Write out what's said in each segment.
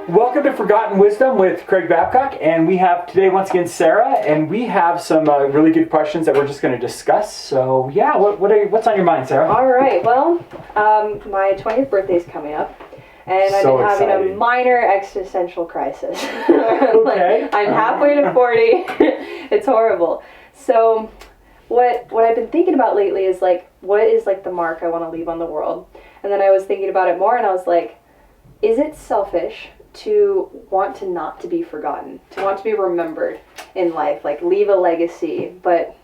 Welcome to Forgotten Wisdom with Craig Babcock, and we have today once again Sarah, and we have some really good questions that we're just going to discuss. So yeah, what's on your mind, Sarah? All right, well, my 20th birthday is coming up, and I've So been having exciting. a minor existential crisis. Okay. I'm halfway to 40. It's horrible. So what I've been thinking about lately is like, what is like the mark I want to leave on the world? And then I was thinking about it more, and I was like, is it selfish to want to not to be forgotten, to want to be remembered in life, like leave a legacy? But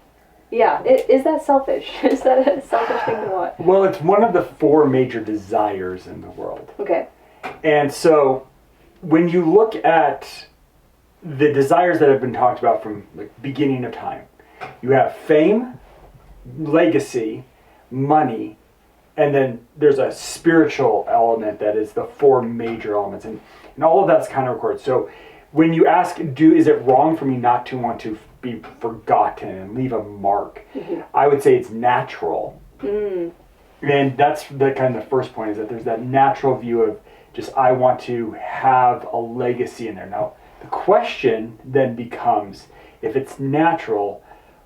yeah, is that selfish? Is that a selfish thing to want? Well, it's one of the four major desires in the world. Okay. And so when you look at the desires that have been talked about from the beginning of time, you have fame, legacy, money, and then there's a spiritual element that is the four major elements. And all of that's kind of recorded. So when you ask, is it wrong for me not to want to be forgotten and leave a mark? Mm-hmm. I would say it's natural. And that's the kind of the first point, is that there's that natural view of just, I want to have a legacy in there. Now, the question then becomes, if it's natural,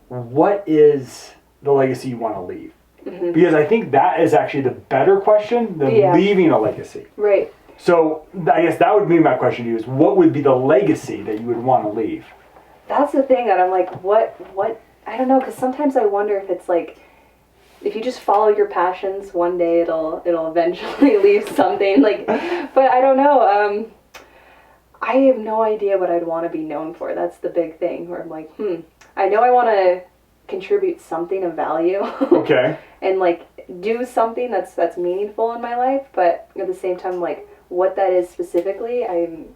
what is the legacy you want to leave? Mm-hmm. Because I think that is actually the better question than leaving a legacy. Right. So I guess that would be my question to you, is what would be the legacy that you would want to leave? That's the thing that I'm like, what, I don't know, because sometimes I wonder if it's like, if you just follow your passions, one day it'll eventually leave something, like, but I don't know, I have no idea what I'd want to be known for. That's the big thing, where I'm like, I know I want to contribute something of value. Okay. And like do something that's meaningful in my life, but at the same time, like, what that is specifically, I'm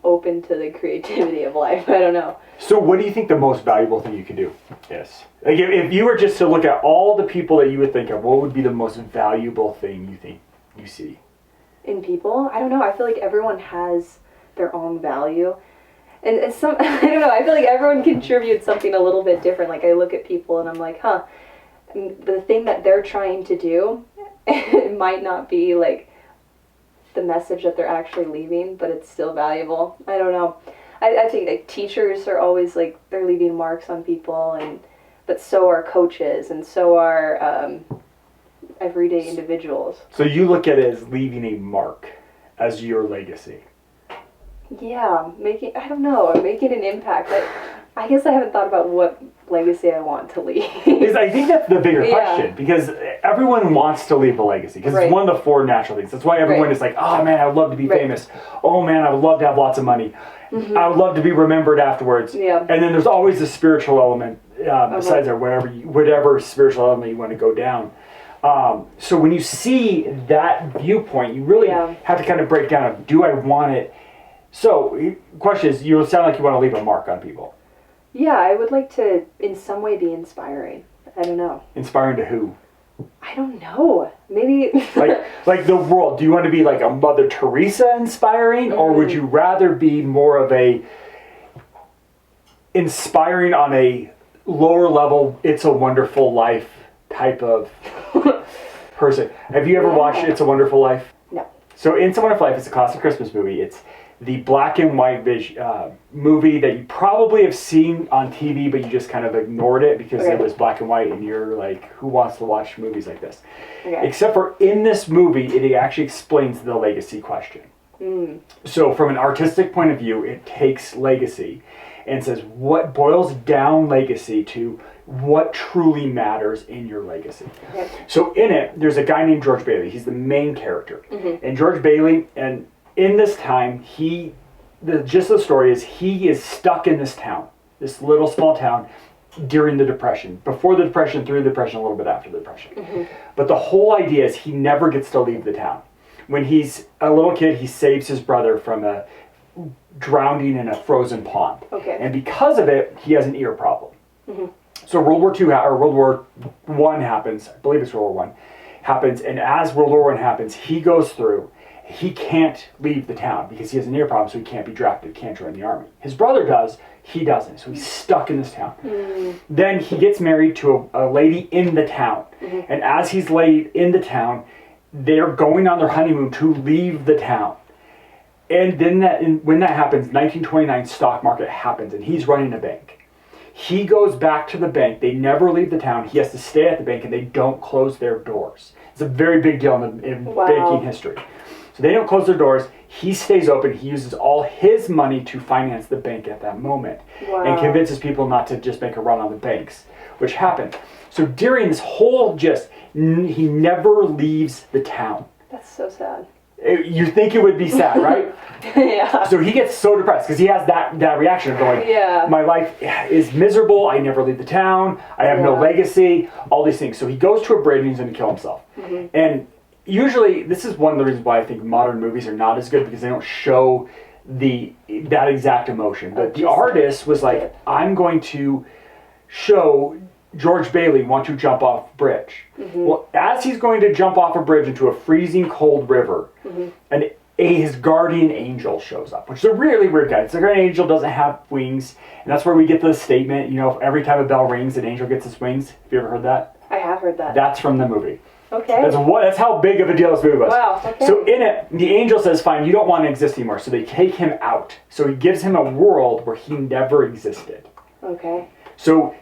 open to the creativity of life. I don't know. So what do you think the most valuable thing you could do is? Like if you were just to look at all the people that you would think of, what would be the most valuable thing you think you see? In people? I don't know. I feel like everyone has their own value. And some, I don't know, I feel like everyone contributes something a little bit different. Like I look at people and I'm like, and the thing that they're trying to do, it might not be like the message that they're actually leaving, but it's still valuable. I don't know. I think like teachers are always like, they're leaving marks on people, but so are coaches, and so are everyday individuals. So you look at it as leaving a mark as your legacy. Yeah, making an impact. I guess I haven't thought about what legacy I want to leave. Because I think that's the bigger question, because everyone wants to leave a legacy, because it's one of the four natural things. That's why everyone is like, oh man, I would love to be famous. Oh man, I would love to have lots of money. I would love to be remembered afterwards. Yeah. And then there's always the spiritual element besides that, whatever spiritual element you want to go down. So when you see that viewpoint, you really have to kind of break down, do I want it? So the question is, you sound like you want to leave a mark on people. Yeah, I would like to, in some way, be inspiring. I don't know. Inspiring to who? I don't know. Maybe... like the world. Do you want to be like a Mother Teresa inspiring? Or would you rather be more of a inspiring on a lower level, It's a Wonderful Life type of person? Have you ever watched It's a Wonderful Life? No. So It's a Wonderful Life is a classic Christmas movie. It's the black and white movie that you probably have seen on TV, but you just kind of ignored it because it was black and white, and you're like, who wants to watch movies like this? Okay. Except for in this movie, it actually explains the legacy question. So from an artistic point of view, it takes legacy and says what boils down legacy to what truly matters in your legacy. Okay. So in it, there's a guy named George Bailey. He's the main character. And George Bailey, and in this time, the gist of the story is he is stuck in this town, this little small town, during the Depression. Before the Depression, through the Depression, a little bit after the Depression. But the whole idea is he never gets to leave the town. When he's a little kid, he saves his brother from drowning in a frozen pond. Okay. And because of it, he has an ear problem. So World War II, or World War I happens, I believe it's World War I, happens, and as World War I happens, he goes through. He can't leave the town because he has an ear problem, so he can't be drafted, can't join the army. His brother does, he doesn't, so he's stuck in this town. Then he gets married to a lady in the town, and as he's laid in the town, they're going on their honeymoon to leave the town. And then when that happens, 1929 stock market happens, and he's running a bank. He goes back to the bank. They never leave the town. He has to stay at the bank, and they don't close their doors. It's a very big deal in banking history. So they don't close their doors. He stays open. He uses all his money to finance the bank at that moment, and convinces people not to just make a run on the banks, which happened. So during this whole he never leaves the town. That's so sad. You think it would be sad, right? Yeah. So he gets so depressed because he has that reaction of going, my life is miserable. I never leave the town. I have no legacy. All these things. So he goes to a bridge and he's going to kill himself. And usually, this is one of the reasons why I think modern movies are not as good, because they don't show that exact emotion. But the artist was like, I'm going to show George Bailey want to jump off a bridge. Well, as he's going to jump off a bridge into a freezing cold river, and his guardian angel shows up, which is a really weird guy. It's a guardian angel doesn't have wings, and that's where we get the statement, every time a bell rings, an angel gets his wings. Have you ever heard that? I have heard that. That's from the movie. Okay. That's how big of a deal this movie was. Wow, okay. So in it, the angel says, fine, you don't want to exist anymore. So they take him out. So he gives him a world where he never existed. Okay. So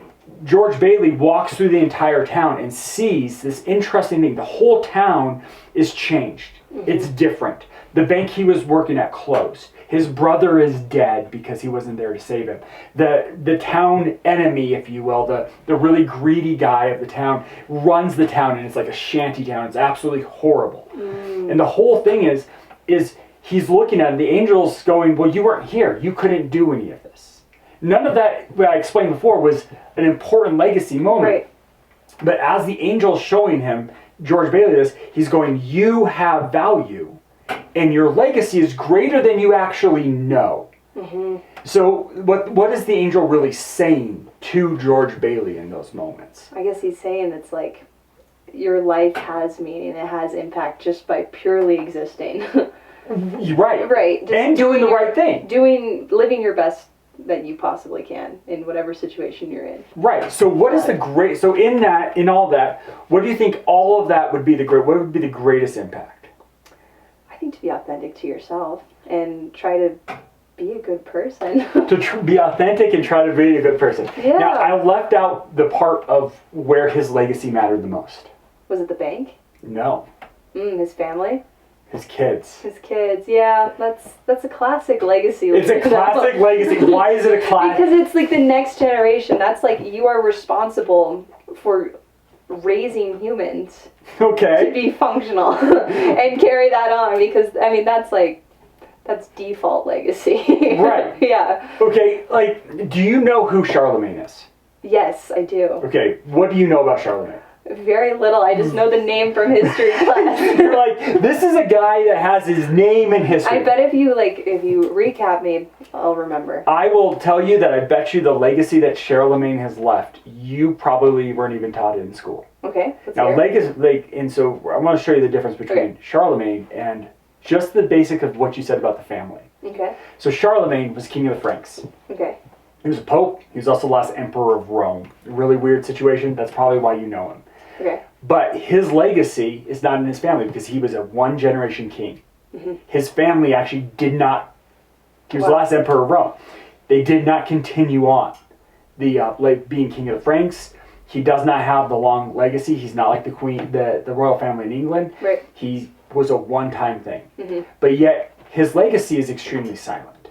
George Bailey walks through the entire town and sees this interesting thing. The whole town is changed. It's different. The bank he was working at closed. His brother is dead because he wasn't there to save him. The town enemy, if you will, the really greedy guy of the town, runs the town, and it's like a shanty town. It's absolutely horrible. And the whole thing is he's looking at it, and the angel's going, well, you weren't here. You couldn't do any of this. None of that, what I explained before, was an important legacy moment. Right. But as the angel's showing him, George Bailey is, he's going, you have value. And your legacy is greater than you actually know. So what is the angel really saying to George Bailey in those moments? I guess he's saying it's like your life has meaning. It has impact just by purely existing. Right. Right. Just and doing the right thing. Living your best that you possibly can in whatever situation you're in. Right. So what is so in all that, what do you think all of that would be what would be the greatest impact? I think to be authentic to yourself and try to be a good person. To be authentic and try to be a good person. Yeah. Now, I left out the part of where his legacy mattered the most. Was it the bank? No. His family? His kids. His kids, yeah. That's a classic legacy. It's a classic legacy. Why is it a classic? Because it's like the next generation. That's like you are responsible for raising humans to be functional and carry that on, because I mean that's default legacy. Right. Yeah. Okay, do you know who Charlemagne is? Yes, I do. Okay, what do you know about Charlemagne? Very little. I just know the name from history class. You're like, this is a guy that has his name in history. I bet if you recap me, I'll remember. I will tell you that I bet you the legacy that Charlemagne has left, you probably weren't even taught it in school. Okay. Now, and so I want to show you the difference between Charlemagne and just the basic of what you said about the family. Okay. So Charlemagne was king of the Franks. Okay. He was a pope. He was also the last emperor of Rome. A really weird situation. That's probably why you know him. Okay. But his legacy is not in his family because he was a one-generation king. His family actually did not. He was the last emperor of Rome. They did not continue on being king of the Franks. He does not have the long legacy. He's not like the queen, the royal family in England. Right. He was a one-time thing. But yet his legacy is extremely silent,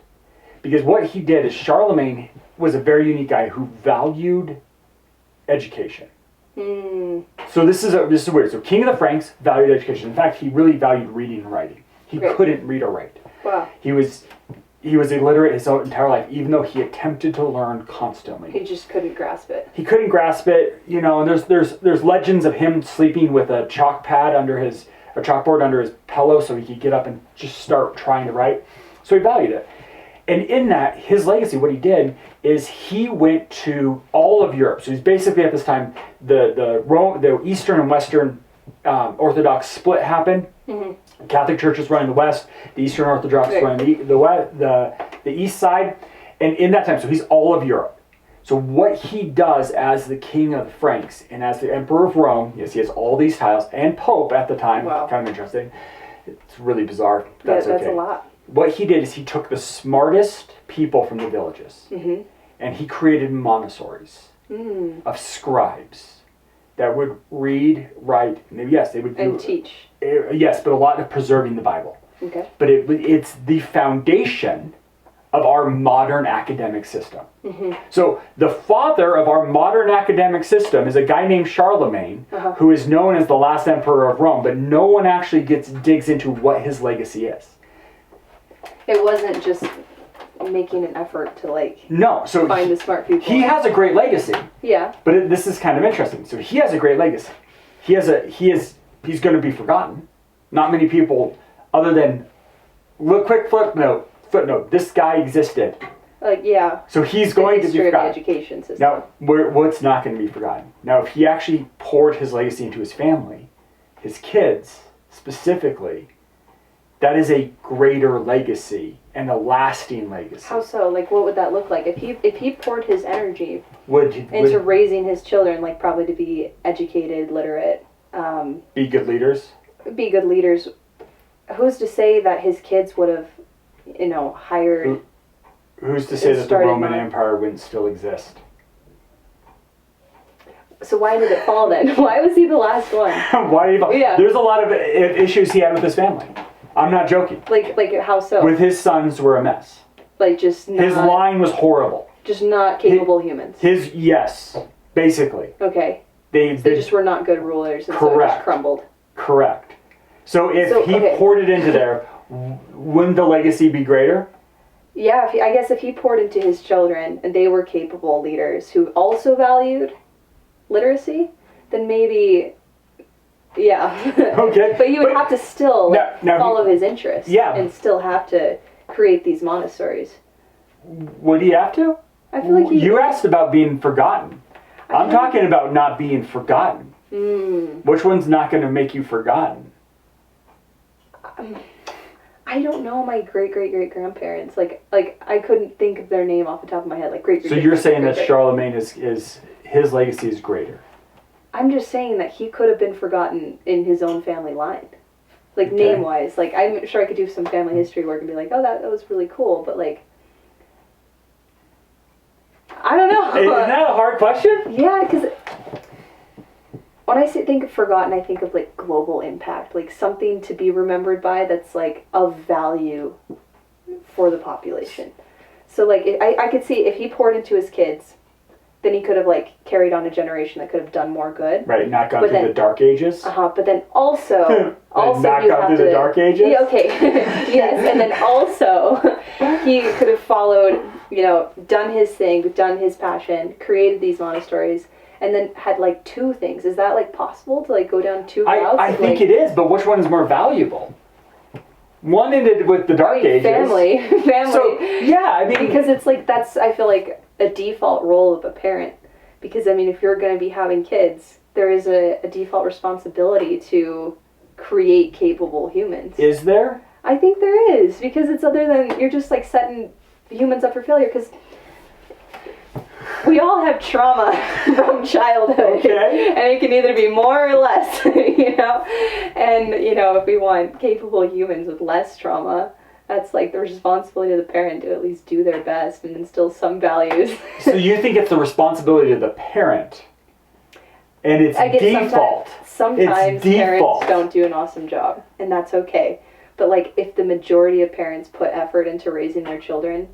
because what he did is Charlemagne was a very unique guy who valued education. So this is weird. So king of the Franks valued education. In fact, he really valued reading and writing. He couldn't read or write. Wow. He was illiterate his entire life, even though he attempted to learn constantly. He just couldn't grasp it. He couldn't grasp it, and there's legends of him sleeping with a chalkboard under his pillow so he could get up and just start trying to write. So he valued it. And in that, his legacy, what he did is he went to all of Europe. So he's basically, at this time, the Eastern and Western Orthodox split happened. The Catholic Church is running the West, the Eastern Orthodox is running the East side. And in that time, so he's all of Europe. So what he does as the king of the Franks and as the emperor of Rome, yes, he has all these titles, and pope at the time, kind of interesting. It's really bizarre. That's a lot. what he did is he took the smartest people from the villages Mm-hmm. and he created Montessori's of scribes that would read, write, and yes, they would do, And teach. yes, but a lot of preserving the Bible. Okay. But it's the foundation of our modern academic system. Mm-hmm. So the father of our modern academic system is a guy named Charlemagne, Uh-huh. who is known as the last emperor of Rome, but no one actually digs into what his legacy is. It wasn't just making an effort to like No, so find the smart people. he has a great legacy, Yeah. but this is kind of interesting. So he has a great legacy. He's going to be forgotten. Not many people, other than quick footnote. This guy existed. Like yeah. So he's The going to be history of the forgotten. education system. Now, what's not going to be forgotten? Now, if he actually poured his legacy into his family, his kids specifically, that is a greater legacy and a lasting legacy. How so? Like, what would that look like if he poured his energy Would into raising his children, like probably to be educated, literate, be good leaders? be good leaders? Who's to say that his kids would have, hired? Who's to say that the started Roman on- Empire wouldn't still exist? So why did it fall then? Why was he the last one? Why? Yeah. There's a lot of issues he had with his family. I'm not joking. Like how so? With his sons were a mess. Like just not, His line was horrible. just not capable humans. Yes, basically. Okay. They They just were not good rulers, and so it just Correct. crumbled. Correct. So if he okay. poured it into there, wouldn't the legacy be greater? Yeah, I guess if he poured into his children and they were capable leaders who also valued literacy, then maybe, yeah. Okay. But you would have to still Now follow his interests. Yeah. And still have to create these Montessori's. Would he have to? I feel like You asked about being forgotten. I'm talking about not being forgotten. Which one's not going to make you forgotten? I don't know my great grandparents. Like I couldn't think of their name off the top of my head. Like great. So you're saying that Charlemagne is his legacy is greater? I'm just saying that he could have been forgotten in his own family line. Like Okay. name wise. Like I'm sure I could do some family history work and be like, oh that was really cool, but like I don't know. Isn't that a hard question? Yeah, because when I think of forgotten, I think of like global impact, like something to be remembered by that's like of value for the population. So like I could see if he poured into his kids, then he could have like carried on a generation that could have done more good. Right, not gone But through then- the Dark Ages. But then also not you gone have through to, the Dark Ages? Yeah, okay. Yes, and then also he could have followed, done his thing, done his passion, created these monasteries, and then had like two things. Is that like possible to like go down two routes? I think it is, but which one is more valuable? One ended with the Dark Ages. Family. So yeah, I mean, Because it's like that's I feel like a default role of a parent. Because I mean, if you're going to be having kids, there is a default responsibility to create capable humans. is there? I think there is, because it's other than you're just like setting humans up for failure. Because we all have trauma from childhood, Okay. and it can either be more or less, And if we want capable humans with less trauma, that's like the responsibility of the parent to at least do their best and instill some values. So you think it's the responsibility of the parent, and it's I get default. sometimes It's default. parents don't do an awesome job, and that's okay. But like if the majority of parents put effort into raising their children,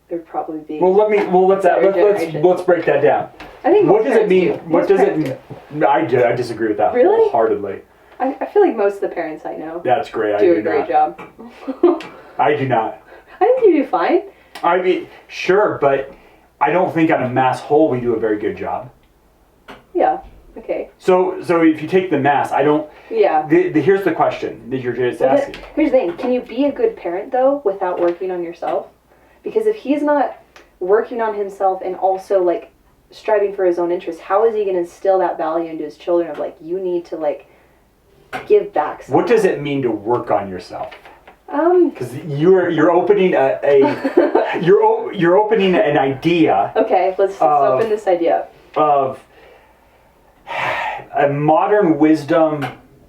there'd probably be. Let's break that down. I think What most does it parents mean? do. What Most does it parents mean? I disagree with that Really? wholeheartedly. I feel like most of the parents I know That's great. I do do a great not. job. I do not. I think you do fine. I mean, sure, but I don't think on a mass whole we do a very good job. Yeah. Okay. So if you take the mass, I don't. Yeah. Here's the question that you're just Well, asking. here's the thing. Can you be a good parent, though, without working on yourself? Because if he's not working on himself and also, like, striving for his own interests, how is he going to instill that value into his children of, like, you need to, like, give back something? What does it mean to work on yourself? Because You're opening you're opening an idea Okay, let's open this idea up. of a modern wisdom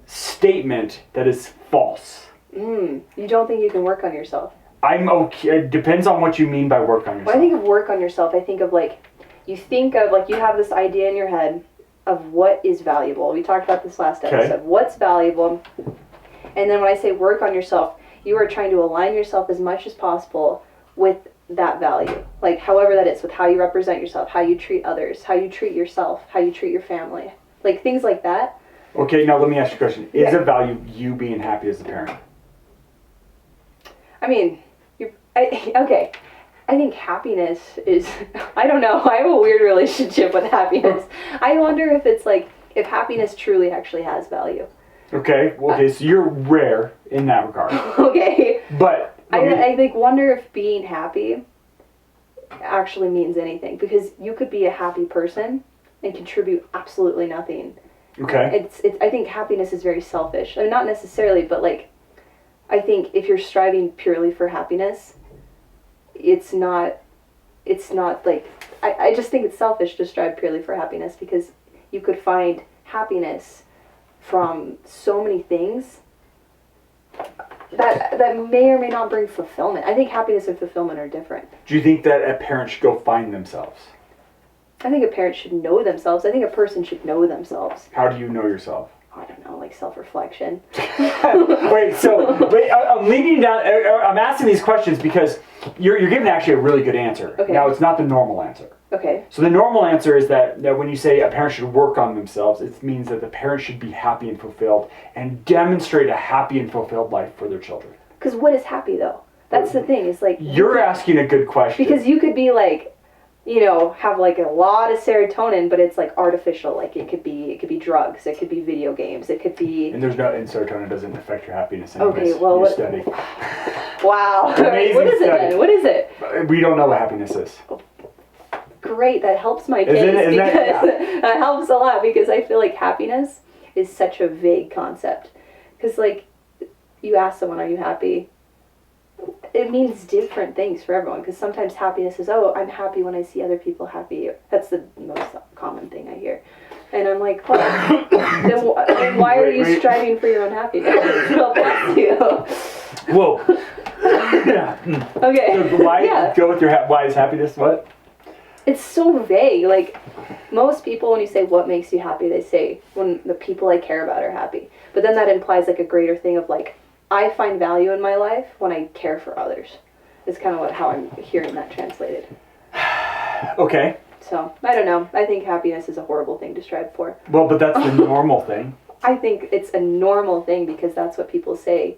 statement that is false. You don't think you can work on yourself? I'm okay. It depends on what you mean by work on yourself. When I think of work on yourself, I think of like, you have this idea in your head of what is valuable. We talked about this last episode. Okay. What's valuable? And then when I say work on yourself, you are trying to align yourself as much as possible with that value. Like, however that is, with how you represent yourself, how you treat others, how you treat yourself, how you treat your family. Like, things like that. Okay, now let me ask you a question. Is Yeah. it value you being happy as a parent? I mean, okay. I think happiness is, I don't know, I have a weird relationship with happiness. I wonder if it's like, if happiness truly actually has value. Okay, well, okay, so you're rare in that regard. Okay. But I think, wonder if being happy actually means anything. Because you could be a happy person and contribute absolutely nothing. okay. I think happiness is very selfish. I mean, not necessarily, but like, I think if you're striving purely for happiness, it's not like, I just think it's selfish to strive purely for happiness, because you could find happiness from so many things that may or may not bring fulfillment. I think happiness and fulfillment are different. Do you think that a parent should go find themselves? I think a parent should know themselves. I think a person should know themselves. How do you know yourself? I don't know, like self-reflection. I'm leading you down. I'm asking these questions because you're giving actually a really good answer. Okay. Now, it's not the normal answer. Okay. So the normal answer is that when you say a parent should work on themselves, it means that the parent should be happy and fulfilled and demonstrate a happy and fulfilled life for their children. Because what is happy, though? That's the thing. It's like... You're asking a good question. Because you could be like, have like a lot of serotonin, but it's like artificial. Like it could be drugs. It could be video games. It could be... And serotonin doesn't affect your happiness anyways. Okay, well, you study. Wow. Amazing What is it study. then? What is it? We don't know what happiness is. Great, that helps my case. Isn't because that- that helps a lot, because I feel like happiness is such a vague concept. Because like, you ask someone, are you happy? It means different things for everyone, because sometimes happiness is, oh, I'm happy when I see other people happy. That's the most common thing I hear. And I'm like, well, then why are you striving for your own happiness? God bless you. Whoa. Yeah. Okay. So why Yeah. go with your why is happiness what? It's so vague. Like, most people, when you say what makes you happy, they say when the people I care about are happy. But then that implies like a greater thing of like, I find value in my life when I care for others. Is kind of how I'm hearing that translated. Okay. So, I don't know. I think happiness is a horrible thing to strive for. Well, but that's the normal thing. I think it's a normal thing because that's what people say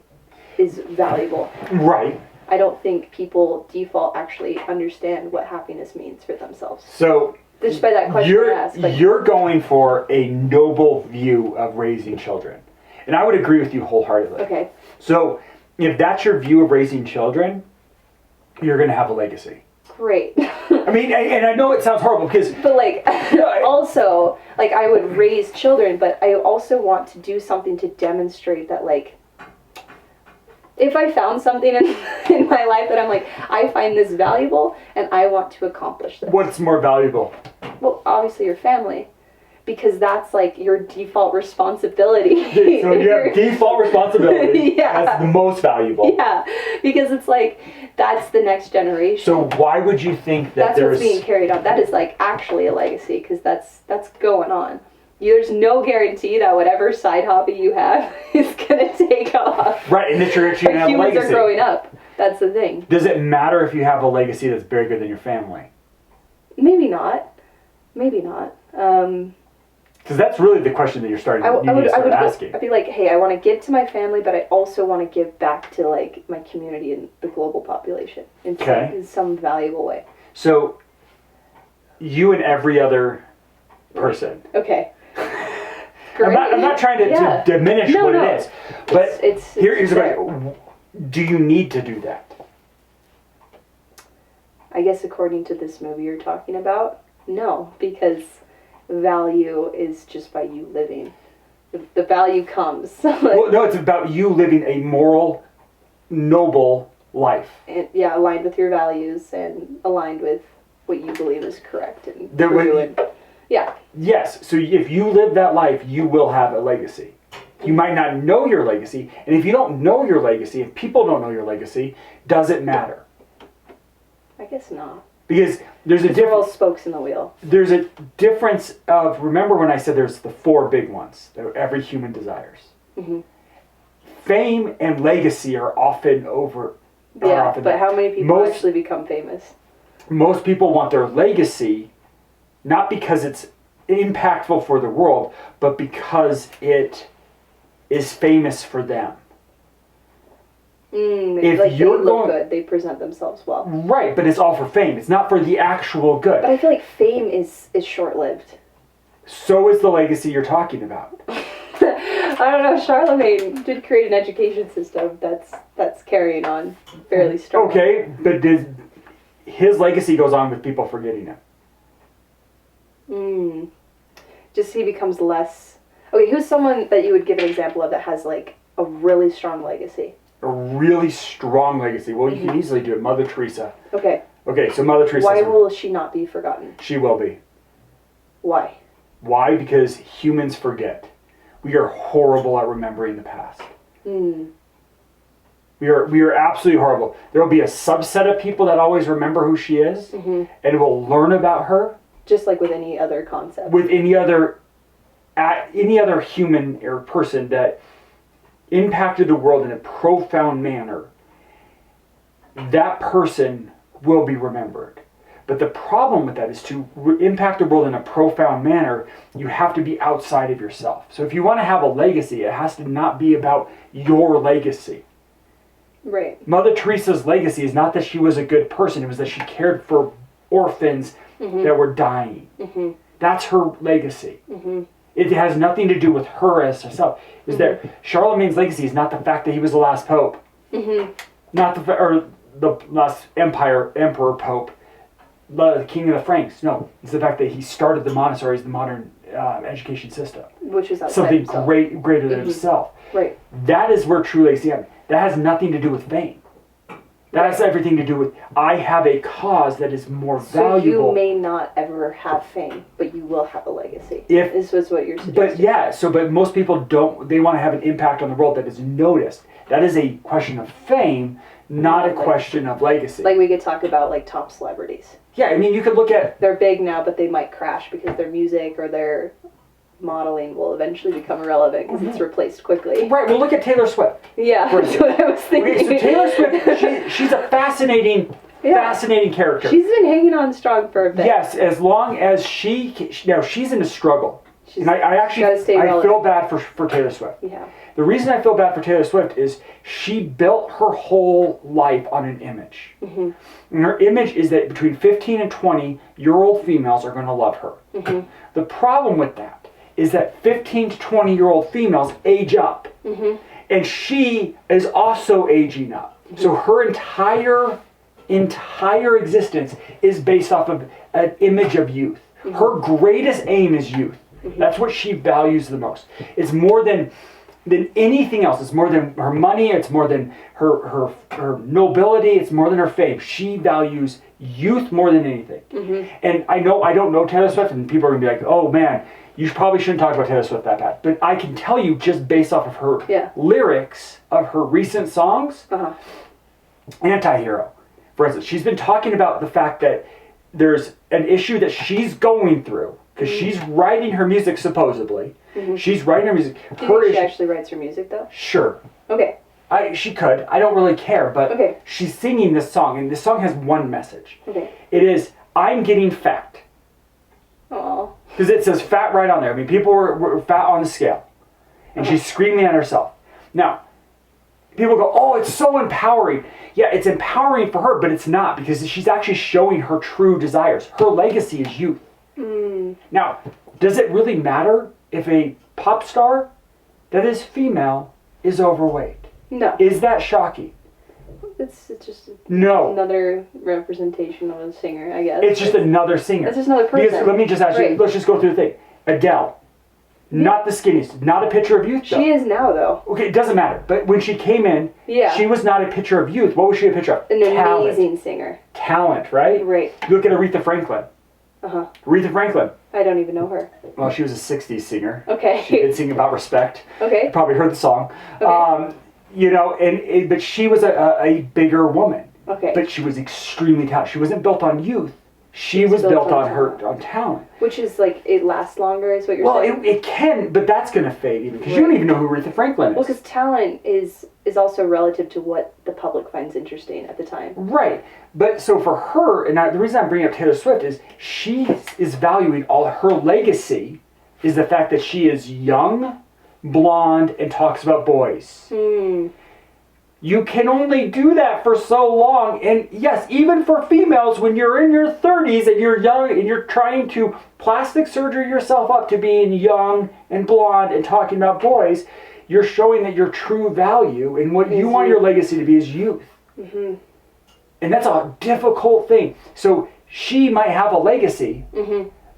is valuable. Right. I don't think people default actually understand what happiness means for themselves. So Just by that question I asked. Like, you're going for a noble view of raising children. And I would agree with you wholeheartedly. okay. So if that's your view of raising children, you're going to have a legacy. Great. I mean, and I know it sounds horrible because... But like, also, like I would raise children, but I also want to do something to demonstrate that like, if I found something in my life that I'm like, I find this valuable and I want to accomplish this. What's more valuable? Well, obviously your family. Because that's like your default responsibility. So you have default responsibility Yeah. as the most valuable. Yeah, because it's like, that's the next generation. So why would you think that That's there's... what's being carried on. That is like actually a legacy, because that's going on. There's no guarantee that whatever side hobby you have is gonna take off. Right, and that you're actually going to have a Humans legacy. are growing up. That's the thing. Does it matter if you have a legacy that's bigger than your family? Maybe not. Maybe not. Because that's really the question that you're starting to start asking. I'd be like, hey, I want to give to my family, but I also want to give back to like my community and the global population in some valuable way. So, you and every other person. Okay. I'm not trying to diminish what it is, but here's the question. Do you need to do that? I guess according to this movie you're talking about, no, because value is just by you living. The value comes. Well, no, it's about you living a moral, noble life. And, yeah, aligned with your values and aligned with what you believe is correct and There true. would- Yeah. Yes, so if you live that life, you will have a legacy. You might not know your legacy. And if you don't know your legacy, if people don't know your legacy, does it matter? I guess not. Because there's a They're all difference. spokes in the wheel. There's a difference of, remember when I said there's the 4 big ones that every human desires. Mm-hmm. Fame and legacy are often Yeah, but how many people Most- actually become famous? Most people want their legacy not because it's impactful for the world, but because it is famous for them. If Like they you're look going- good, they present themselves well. Right, but it's all for fame. It's not for the actual But good. I feel like fame is short-lived. So is the legacy you're talking about. I don't know. Charlemagne did create an education system that's carrying on fairly strong. Okay, but his legacy goes on with people forgetting him. Just he becomes less. Okay, who's someone that you would give an example of that has like a really strong legacy? A really strong legacy. Well, you can easily do it. Mother Teresa. Okay. Okay, so Mother Teresa. Why will she not be forgotten? She will be. Why? Why? Because humans forget. We are horrible at remembering the past. We are absolutely horrible. There will be a subset of people that always remember who she is, and will learn about her. Just like with any other concept. With any other human or person that impacted the world in a profound manner, that person will be remembered. But the problem with that is to impact the world in a profound manner, you have to be outside of yourself. So if you want to have a legacy, it has to not be about your legacy. Right. Mother Teresa's legacy is not that she was a good person, it was that she cared for orphans that were dying. That's her legacy. It has nothing to do with her as herself. Is that Charlemagne's legacy is not the fact that he was the last pope, not the last emperor pope, the king of the Franks. No, it's the fact that he started the Montessori's, the modern education system. Which is outside Something himself. greater than himself. Right. That is where true legacy happens. That has nothing to do with fame. That has everything to do with, I have a cause that is more valuable. So you may not ever have fame, but you will have a legacy. If- this was what you're suggesting. But yeah, but most people don't, they want to have an impact on the world that is noticed. That is a question of fame, not a question of legacy. Like we could talk about like top celebrities. Yeah, I mean, you could look at, They're big now, but they might crash because their music or their modeling will eventually become irrelevant because it's replaced quickly. right, well, look at Taylor Swift. Yeah, that's what I was thinking. Okay, so Taylor Swift, she's a fascinating character. She's been hanging on strong for a bit. Yes, as long as she's in a struggle. She's And I actually, gotta stay I relevant. feel bad for Taylor Swift. Yeah. The reason I feel bad for Taylor Swift is she built her whole life on an image. And her image is that between 15 and 20-year-old females are going to love her. The problem with that is that 15 to 20-year-old females age up. And she is also aging up. So her entire existence is based off of an image of youth. Her greatest aim is youth. That's what she values the most. It's more than anything else. It's more than her money. It's more than her nobility. It's more than her fame. She values youth more than anything. And I don't know Taylor Swift, and people are going to be like, oh man, you probably shouldn't talk about Taylor Swift that bad. But I can tell you just based off of her lyrics of her recent songs, Anti-Hero, for instance, she's been talking about the fact that there's an issue that she's going through because she's writing her music supposedly. She's writing her music. Do you think she actually writes her music though? Sure. Okay. She could. I don't really care, but Okay. she's singing this song, and this song has one message. Okay. It is, I'm getting fat. Aw. Because it says fat right on there. I mean, people were fat on the scale. And she's screaming at herself. Now, people go, oh, it's so empowering. Yeah, it's empowering for her, but it's not, because she's actually showing her true desires. Her legacy is youth. Now, does it really matter if a pop star that is female is overweight? No. Is that shocking? It's just No. another representation of a singer, I guess. It's just another singer. It's just another person. Because, let me just ask you, Right. let's just go through the thing. Adele. Not the skinniest. Not a picture of youth, though. She is now, though. Okay, it doesn't matter. But when she came in, she was not a picture of youth. What was she a picture of? An Talent. amazing singer. Talent, right? Right. You look at Aretha Franklin. Uh-huh. Aretha Franklin. I don't even know her. Well, she was a 60s singer. Okay. She did sing about respect. Okay. You probably heard the song. Okay. You know, but she was a bigger woman. Okay. But she was extremely talented. She wasn't built on youth. She was built on talent. Which is like, it lasts longer is what you're saying? Well, it can, but that's going to fade even. Because you don't even know who Aretha Franklin is. Well, because talent is also relative to what the public finds interesting at the time. Right. But so for her, and the reason I'm bringing up Taylor Swift is she is valuing all her legacy is the fact that she is young, blonde, and talks about boys. You can only do that for so long. And yes, even for females, when you're in your 30s and you're young and you're trying to plastic surgery yourself up to being young and blonde and talking about boys, you're showing that your true value and what you want your legacy to be is youth. Mm-hmm. And that's a difficult thing. So she might have a legacy,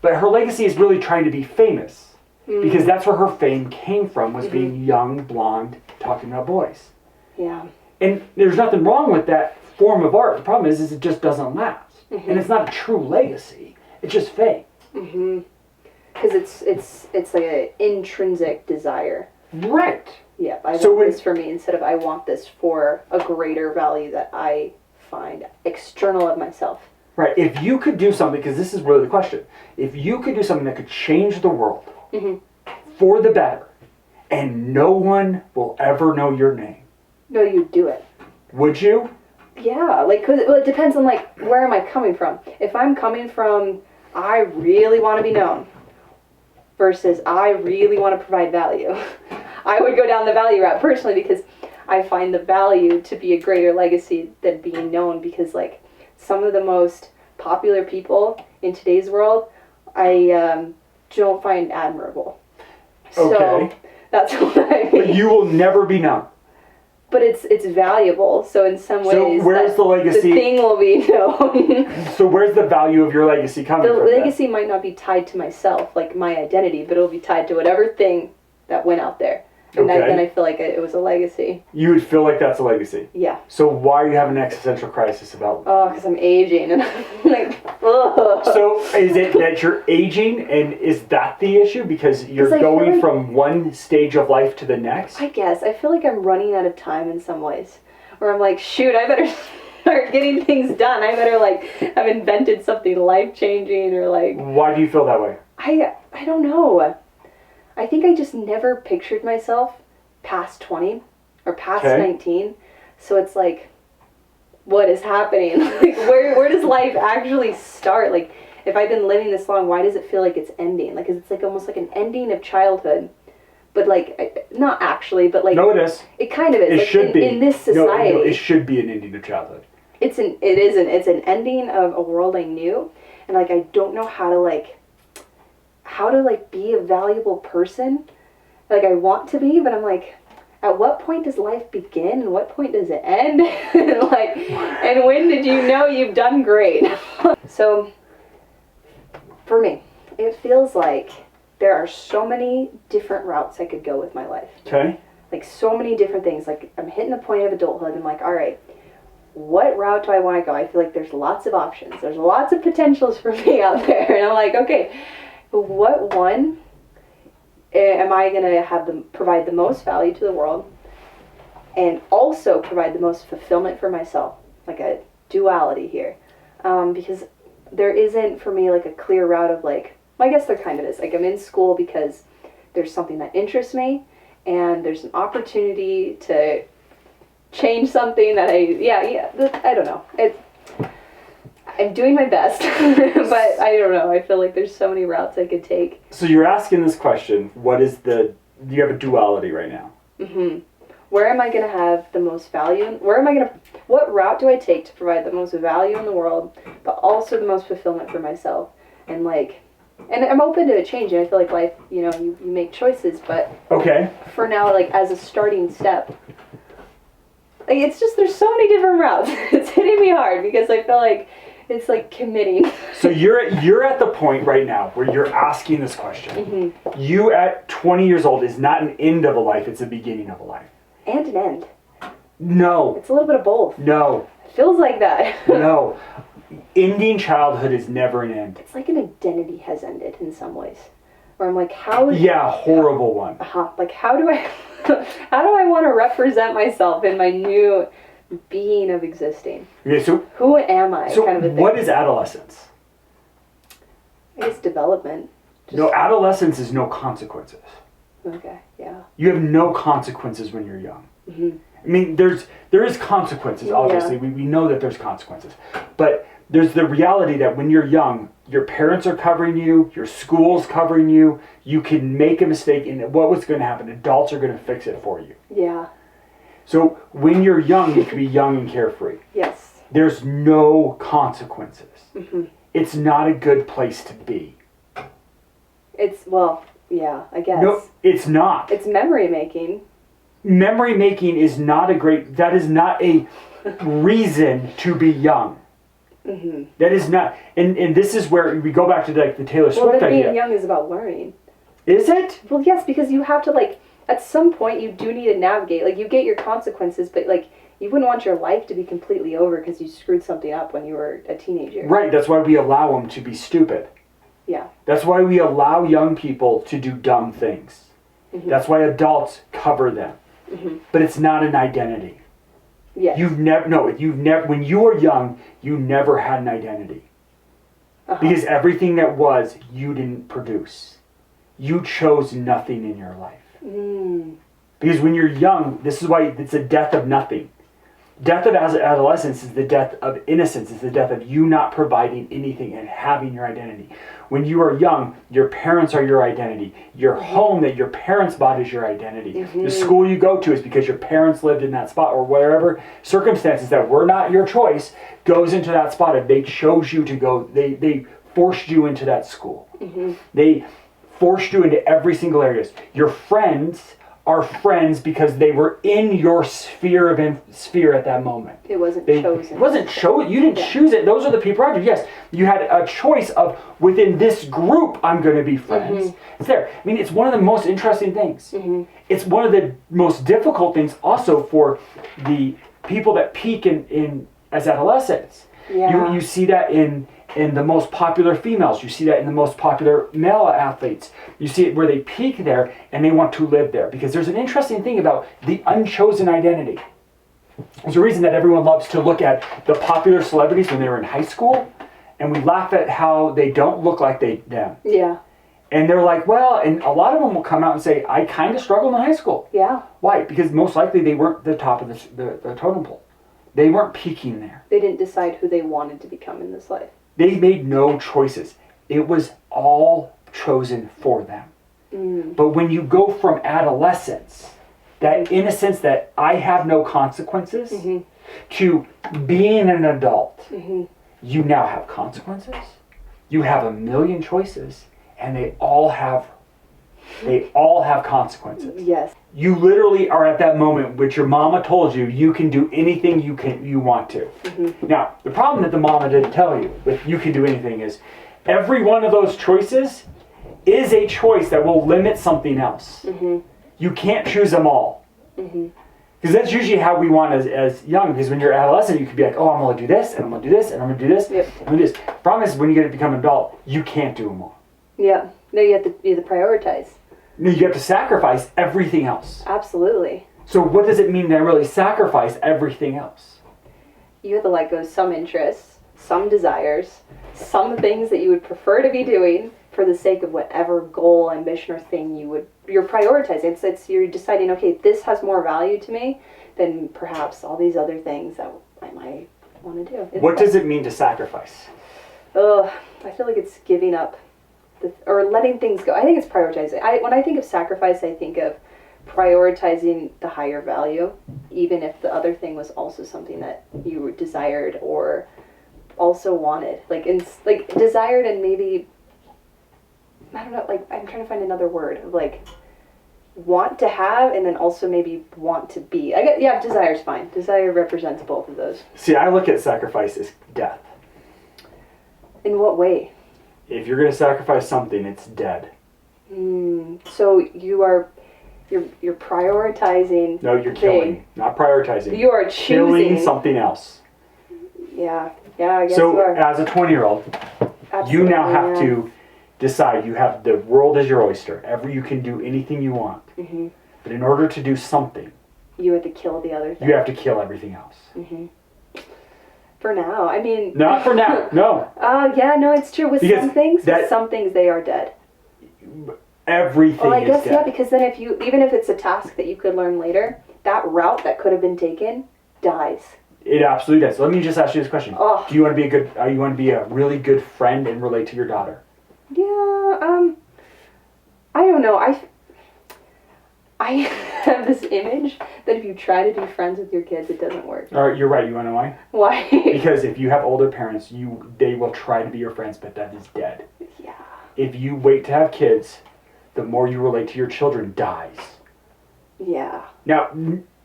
but her legacy is really trying to be famous. Because that's where her fame came from, was being young, blonde, talking about boys. Yeah. And there's nothing wrong with that form of art. The problem is it just doesn't last. And it's not a true legacy. It's just fake. Because it's like an intrinsic desire. Right. Yeah, I want this for me instead of I want this for a greater value that I find external of myself. Right. If you could do something, because this is really the question, if you could do something that could change the world for the better, and no one will ever know your name, no, you'd do it. Would you? Yeah, like, cause it depends on like where am I coming from. If I'm coming from, I really want to be known, versus I really want to provide value, I would go down the value route personally because I find the value to be a greater legacy than being known. Because like some of the most popular people in today's world, I don't find admirable. Okay. So that's what I mean. But you will never be known. But it's valuable, so in some ways, So where's the legacy? The thing will be known. So where's the value of your legacy coming from? The legacy might not be tied to myself, like my identity, but it'll be tied to whatever thing that went out there. And then I feel like it was a legacy. You would feel like that's a legacy? Yeah. So why are you having an existential crisis about it? Oh, because I'm aging, and I'm like, ugh. So is it that you're aging, and is that the issue? Because you're going from one stage of life to the next? I guess. I feel like I'm running out of time in some ways. Where I'm like, shoot, I better start getting things done. I better, like, have invented something life-changing, or like... Why do you feel that way? I don't know. I think I just never pictured myself past 20 or past 19. So it's like, what is happening? Like, where does life actually start? Like, if I've been living this long, why does it feel like it's ending? Like, it's like almost like an ending of childhood. But like, not actually, but like... No, it is. It kind of is. It like, should be. In this society. No, it should be an ending of childhood. It's an ending of a world I knew. And like, I don't know how to be a valuable person. Like, I want to be, but I'm like, at what point does life begin and what point does it end? Like, and when did you know you've done great? So, for me, it feels like there are so many different routes I could go with my life. Okay. Like, so many different things. Like, I'm hitting the point of adulthood, and I'm like, all right, what route do I want to go? I feel like there's lots of options. There's lots of potentials for me out there. And I'm like, okay, what one am I going to provide the most value to the world and also provide the most fulfillment for myself? Like a duality here. Because there isn't for me like a clear route of like, well, I guess there kind of is. Like, I'm in school because there's something that interests me and there's an opportunity to change something that I don't know. I'm doing my best, but I don't know. I feel like there's so many routes I could take. So you're asking this question, do you have a duality right now? Mm-hmm. Where am I going to have the most value? What route do I take to provide the most value in the world, but also the most fulfillment for myself? And I'm open to it changing. I feel like life, you make choices, but for now, like, as a starting step, like, it's just, there's so many different routes. It's hitting me hard because I feel like it's like committing. So you're at the point right now where you're asking this question. Mm-hmm. You at 20 years old is not an end of a life, it's a beginning of a life. And an end. No. It's a little bit of both. No. It feels like that. No. ending childhood is never an end. It's like an identity has ended in some ways. Where I'm like, how is Yeah, horrible one. like how do I how do I want to represent myself in my new being of existing? Okay, so Who am I? so kind of a thing. what is adolescence? I guess development. No, adolescence is no consequences. Okay, yeah. You have no consequences when you're young. Mm-hmm. I mean, there is consequences, obviously. Yeah. We know that there's consequences. But there's the reality that when you're young, your parents are covering you, your school's covering you, you can make a mistake, and what's going to happen? Adults are going to fix it for you. Yeah. So when you're young, you can be young and carefree. Yes. There's no consequences. Mm-hmm. It's not a good place to be. It's, well, yeah, I guess. No, it's not. It's memory making. Memory making is not that is not a reason to be young. Mm-hmm. That is not, and this is where we go back to like the Taylor Well, Swift then being idea. young is about learning. Is it? Well, yes, because you have to, like, at some point you do need to navigate. Like, you get your consequences, but, like, you wouldn't want your life to be completely over because you screwed something up when you were a teenager. Right, that's why we allow them to be stupid. Yeah. That's why we allow young people to do dumb things. Mm-hmm. That's why adults cover them. Mm-hmm. But it's not an identity. Yes. You've never, when you were young, you never had an identity. Uh-huh. Because everything that was, you didn't produce. You chose nothing in your life. Mm. Because when you're young, this is why it's a death of nothing. Death of adolescence is the death of innocence. It's the death of you not providing anything and having your identity. When you are young, your parents are your identity. Your home that your parents bought is your identity. Mm-hmm. The school you go to is because your parents lived in that spot, or whatever circumstances that were not your choice goes into that spot. If they chose you to go, they forced you into that school. Mm-hmm. They forced you into every single area. Your friends are friends because they were in your sphere at that moment. It wasn't It chosen. wasn't chosen. You didn't choose it. Those are the people around you. Yes, you had a choice of within this group, I'm going to be friends. Mm-hmm. It's there. I mean, it's one of the most interesting things. Mm-hmm. It's one of the most difficult things also for the people that peak in as adolescents. Yeah. You see that in the most popular females. You see that in the most popular male athletes. You see it where they peak there and they want to live there. Because there's an interesting thing about the unchosen identity. There's a reason that everyone loves to look at the popular celebrities when they were in high school, and we laugh at how they don't look like them. Yeah. And they're like, well, and a lot of them will come out and say, I kind of struggled in high school. Yeah. Why? Because most likely they weren't the top of the totem pole. They weren't peaking there. They didn't decide who they wanted to become in this life. They made no choices. It was all chosen for them. Mm. But when you go from adolescence, that innocence that I have no consequences, Mm-hmm. to being an adult, Mm-hmm. you now have consequences. You have a million choices, and they all have consequences. Yes. You literally are at that moment which your mama told you you can do anything you want to. Mm-hmm. Now, the problem that the mama didn't tell you with you can do anything is every one of those choices is a choice that will limit something else. Mm-hmm. You can't choose them all. Mm-hmm. Because that's usually how we want as young. Because when you're adolescent, you could be like, oh, I'm going to do this, and I'm going to do this, and I'm going to do this, Yep. and I'm going to do this. Problem is, when you get to become an adult, you can't do them all. Yeah. No, you have to prioritize. No, you have to sacrifice everything else. Absolutely. So what does it mean to really sacrifice everything else? You have to let go of some interests, some desires, some things that you would prefer to be doing for the sake of whatever goal, ambition, or thing you're prioritizing. It's you're deciding, okay, this has more value to me than perhaps all these other things that I might want to do. What does it mean to sacrifice? Ugh, I feel like it's giving up or letting things go. I think it's prioritizing. When I think of sacrifice, I think of prioritizing the higher value, even if the other thing was also something that you desired or also wanted. Like desired and maybe, I don't know, like I'm trying to find another word of like want to have and then also maybe want to be. Desire's fine. Desire represents both of those. See, I look at sacrifice as death. In what way? If you're going to sacrifice something, it's dead. So you're prioritizing. No, you're killing, not prioritizing. You are choosing. Killing something else. Yeah. Yeah, I guess So you are. as a 20-year-old, you now have to decide. You have the world as your oyster. You can do anything you want. Mm-hmm. But in order to do something, You have to kill the other thing. you have to kill everything else. Mm-hmm. For now, I mean. Not for now. No. Yeah, no, it's true. With Because some things they are dead. Everything Well, I guess is dead. yeah, because then even if it's a task that you could learn later, that route that could have been taken dies. It absolutely does. Let me just ask you this question: Oh. Do you want to be you want to be a really good friend and relate to your daughter? Yeah. I don't know. I have this image that if you try to be friends with your kids, it doesn't work. All right, you're right. You want to know why? Why? Because if you have older parents, they will try to be your friends, but that is dead. Yeah. If you wait to have kids, the more you relate to your children dies. Yeah. Now,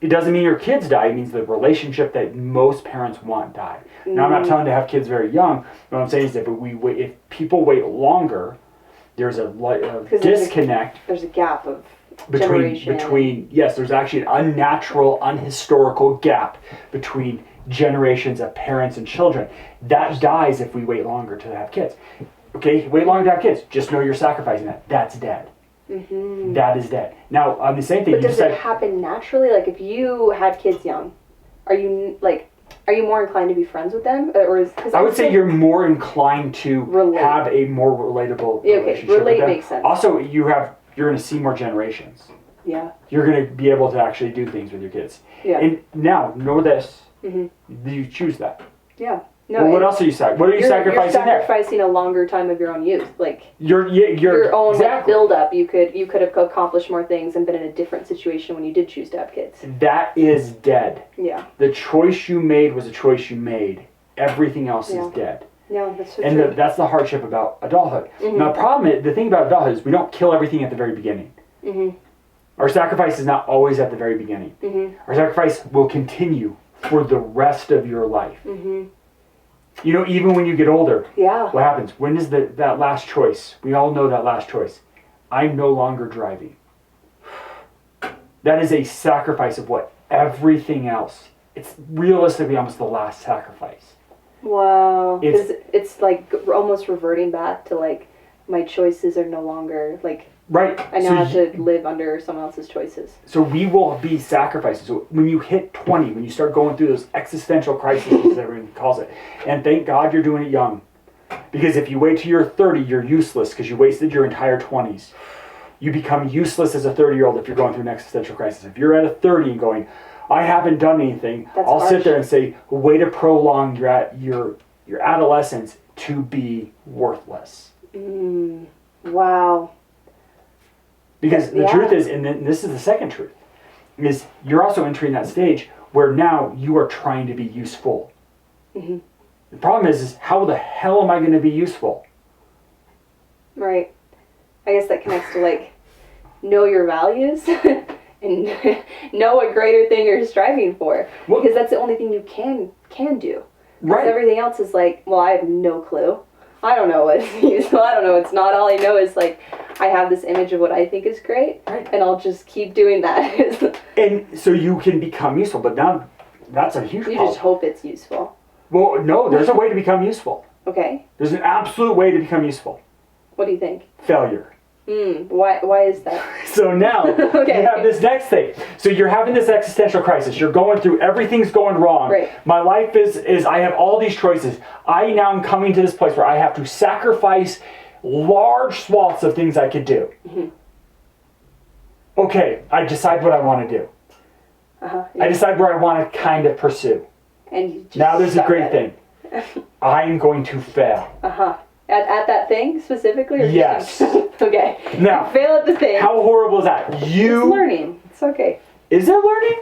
it doesn't mean your kids die. It means the relationship that most parents want die. Now, I'm not telling to have kids very young. What I'm saying is that if people wait longer, there's a disconnect. There's a gap of between there's actually an unnatural, unhistorical gap between generations of parents and children. That dies if we wait longer to have kids. Okay, wait longer to have kids. Just know you're sacrificing that. That's dead. Mm-hmm. That is dead. Now, on the same thing, but does it happen naturally? Like, if you had kids young, are you more inclined to be friends with them, or is? I would say you're more inclined to have a more relatable relationship with them. Makes sense. Also, you're going to see more generations. Yeah. You're going to be able to actually do things with your kids. Yeah. And now, know this. Mm-hmm. You choose that. Yeah. No. Well, what else are you sacrificing? What are you sacrificing You're sacrificing a longer time of your own youth, like your own exactly. build up. You could have accomplished more things and been in a different situation when you did choose to have kids. That is dead. Yeah. The choice you made was a choice you made. Everything else is dead. Yeah, that's so and true. that's the hardship about adulthood. Mm-hmm. Now, the thing about adulthood is we don't kill everything at the very beginning. Mm-hmm. Our sacrifice is not always at the very beginning. Mm-hmm. Our sacrifice will continue for the rest of your life. Mm-hmm. You know, even when you get older, yeah. what happens? When is that last choice? We all know that last choice. I'm no longer driving. That is a sacrifice of what? Everything else. It's realistically almost the last sacrifice. Wow. Because it's like almost reverting back to like my choices are no longer like. Right. I now have to live under someone else's choices. So we will be sacrifices. So when you hit 20, when you start going through those existential crises, as everyone calls it, and thank God you're doing it young. Because if you wait till you're 30, you're useless because you wasted your entire 20s. You become useless as a 30-year-old if you're going through an existential crisis. If you're at a 30 and going, I haven't done anything, I'll sit there and say, way to prolong your adolescence to be worthless. Wow. Because the truth is, and this is the second truth, is you're also entering that stage where now you are trying to be useful. Mm-hmm. The problem is how the hell am I going to be useful? Right. I guess that connects to like, know your values and know what greater thing you're striving for. Well, because that's the only thing you can do. Right. Everything else is like, well, I have no clue. I don't know what's useful. I don't know what's not. All I know is like, I have this image of what I think is great, and I'll just keep doing that. And so you can become useful, but now that's a huge problem. You just hope it's useful. Well, no, there's a way to become useful. Okay. There's an absolute way to become useful. What do you think? Failure. Why is that? So now you have this next thing. So you're having this existential crisis. You're going through, everything's going wrong. Right. My life is I have all these choices. I now am coming to this place where I have to sacrifice large swaths of things I could do. Mm-hmm. Okay, I decide what I want to do. Yeah. I decide where I want to kind of pursue. And you just now there's a great thing. I'm going to fail. At that thing specifically? Or yes. Okay. Now, fail at the thing. How horrible is that? It's learning. It's okay. Is it learning?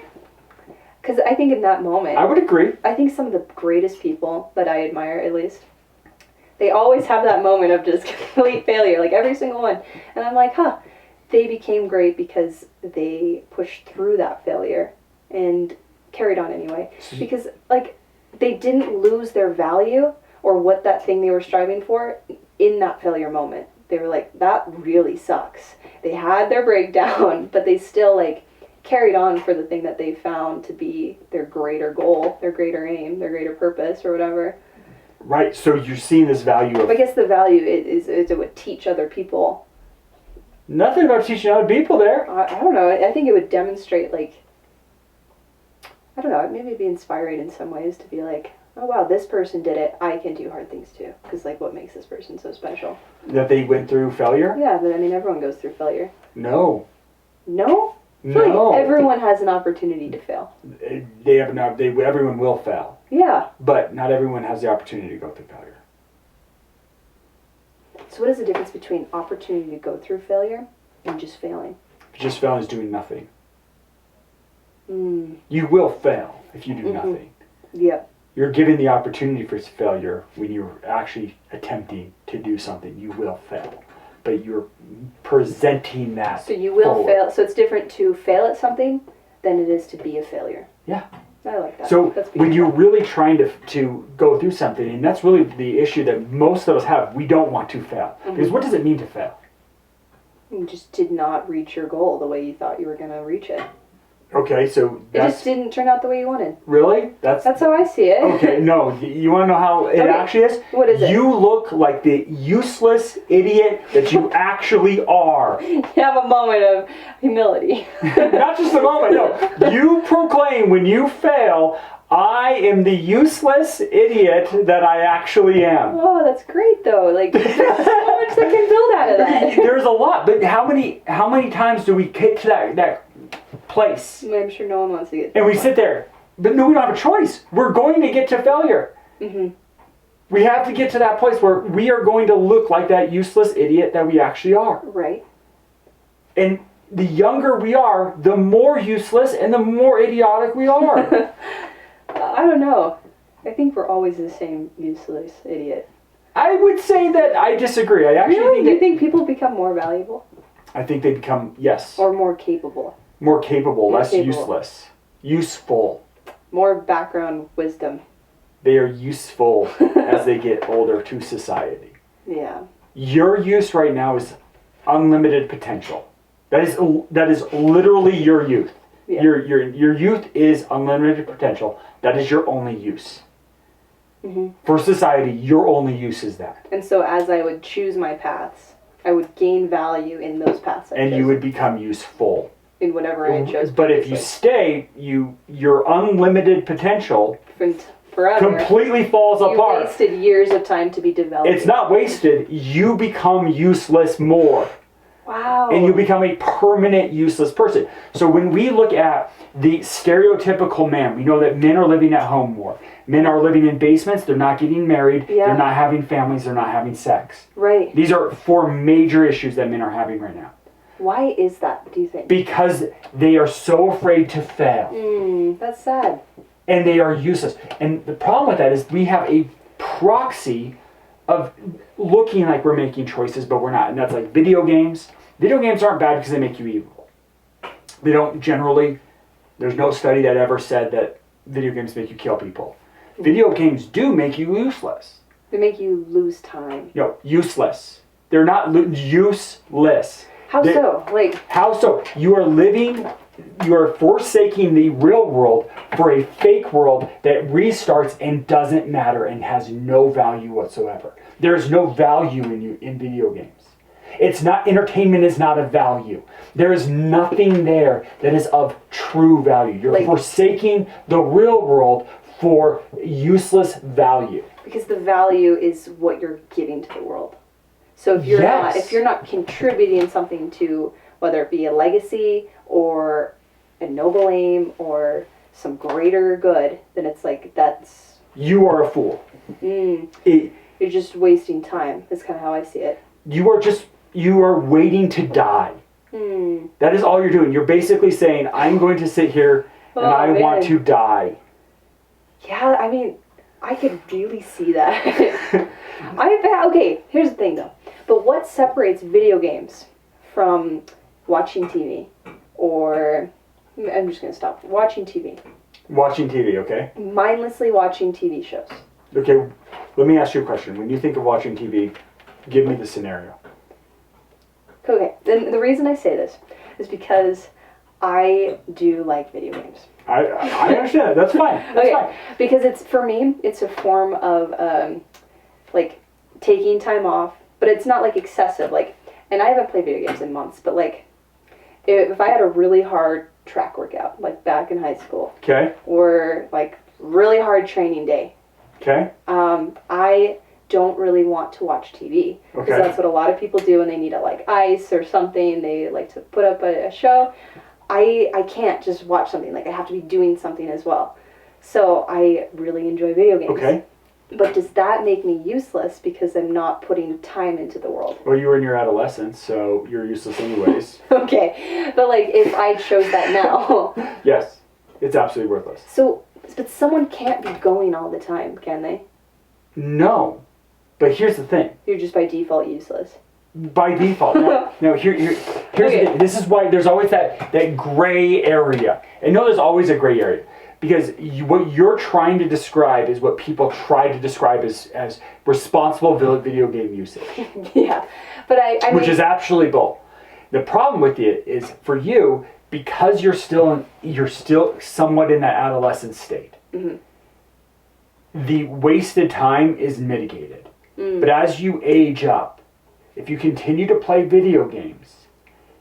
Because I think in that moment, I would agree. I think some of the greatest people that I admire, at least, they always have that moment of just complete failure, like every single one. And I'm like, they became great because they pushed through that failure and carried on anyway. Because, like, they didn't lose their value or what that thing they were striving for in that failure moment. They were like, that really sucks. They had their breakdown, but they still, like, carried on for the thing that they found to be their greater goal, their greater aim, their greater purpose, or whatever. Right. So you're seeing this value of I guess the value is it would teach other people. nothing about teaching other people there. I don't know. I think it would demonstrate, like, I don't know, maybe it'd be inspiring in some ways to be like, oh wow, this person did it, I can do hard things too. Because, like, what makes this person so special? That they went through failure? Yeah, but I mean, everyone goes through failure. No. No? I feel No. like everyone has an opportunity to fail. Everyone will fail. Yeah. But not everyone has the opportunity to go through failure. So what is the difference between opportunity to go through failure and just failing? Just failing is doing nothing. Mm. You will fail if you do nothing. Yep. You're given the opportunity for failure when you're actually attempting to do something. You will fail. But you're presenting that. So you will forward. fail. So it's different to fail at something than it is to be a failure. Yeah. I like that. So That's when beautiful. you're really trying to go through something, and that's really the issue that most of us have, we don't want to fail. Because what does it mean to fail? You just did not reach your goal the way you thought you were going to reach it. Okay, so It that's just didn't turn out the way you wanted. really That's how I see it. okay. No, you want to know how it Okay. actually is? What is it? You look like the useless idiot that you actually are. You have a moment of humility. Not just a moment. No, you proclaim when you fail, I am the useless idiot that I actually am. Oh, that's great though. Like, there's so much that can build out of that. There's a lot, but how many times do we get to that place I'm sure no one wants to get. and we sit there? But no, we don't have a choice. We're going to get to failure. Mhm. We have to get to that place where we are going to look like that useless idiot that we actually are. Right. And the younger we are, the more useless and the more idiotic we are. I don't know. I think we're always the same useless idiot. I would say that I disagree. I actually Really? think Do you that, think people become more valuable I think they become, yes, or more capable, more capable, More less capable. useless, useful. more background wisdom? They are useful as they get older to society. Yeah. Your use right now is unlimited potential. That is literally your youth. Yeah. Your youth is unlimited potential. That is your only use. Mhm. For society, your only use is that. And so as I would choose my paths, I would gain value in those paths. And you would become useful. in whatever I chose. But if you stay, your unlimited potential forever, completely falls you apart. wasted years of time to be developed. It's not wasted. You become useless more. Wow. And you become a permanent useless person. So when we look at the stereotypical man, we know that men are living at home more. Men are living in basements. They're not getting married. Yeah. They're not having families. They're not having sex. Right. These are 4 major issues that men are having right now. Why is that, do you think? Because they are so afraid to fail. That's sad. And they are useless. And the problem with that is we have a proxy of looking like we're making choices, but we're not. And that's like video games. Video games aren't bad because they make you evil. They don't generally, there's no study that ever said that video games make you kill people. Video games do make you useless. They make you lose time. No, useless. They're not useless. How so? Like, How so? You are forsaking the real world for a fake world that restarts and doesn't matter and has no value whatsoever. There is no value in video games. It's not, entertainment is not a value. There is nothing there that is of true value. You're forsaking the real world for useless value. because the value is what you're giving to the world. So if you're Yes. not contributing something to, whether it be a legacy or a noble aim or some greater good, then it's like that's You are a fool. you're just wasting time. That's kind of how I see it. You are waiting to die. That is all you're doing. You're basically saying, I'm going to sit here and Oh, I want man. to die. Yeah, I mean, I could really see that. Okay, here's the thing though. But what separates video games from watching TV? Or, I'm just going to stop. Watching TV. Watching TV, okay? Mindlessly watching TV shows. Okay, let me ask you a question. When you think of watching TV, give me the scenario. Okay, then the reason I say this is because I do like video games. I understand. That's fine. That's Okay, fine. because it's, for me, it's a form of like taking time off, but it's not like excessive. Like, and I haven't played video games in months, but like if I had a really hard track workout, like back in high school, Okay. or like really hard training day, Okay. I don't really want to watch TV, because Okay. that's what a lot of people do when they need a like ice or something. They like to put up a show. I can't just watch something. Like, I have to be doing something as well. So I really enjoy video games. Okay. But does that make me useless because I'm not putting time into the world? Well, you were in your adolescence, so you're useless anyways. Okay, but like if I chose that now. Yes, it's absolutely worthless. So, but someone can't be going all the time, can they? No, but here's the thing. You're just by default useless. By default, no. Here's Okay. the thing. This is why there's always that gray area. And no, there's always a gray area. Because what you're trying to describe is what people try to describe as responsible video game usage. Yeah, but I Which mean, is actually both. The problem with it is, for you, because you're still somewhat in that adolescent state, the wasted time is mitigated. But as you age up, if you continue to play video games,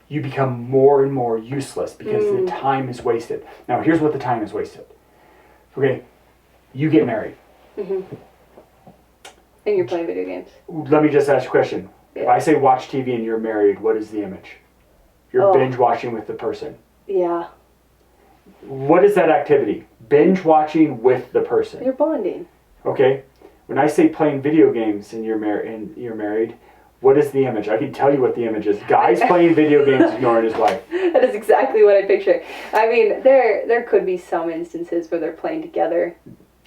you become more and more useless because the time is wasted. Now, here's what the time is wasted. Okay, you get married. and you're playing video games. Let me just ask you a question. If Yeah. I say watch TV and you're married, what is the image? You're Oh. binge watching with the person. Yeah, What is that activity? Binge watching with the person. you're bonding. Okay? When I say playing video games and you're married, what is the image? I can tell you what the image is. Guys playing video games ignoring his wife. That is exactly what I picture. I mean, there could be some instances where they're playing together.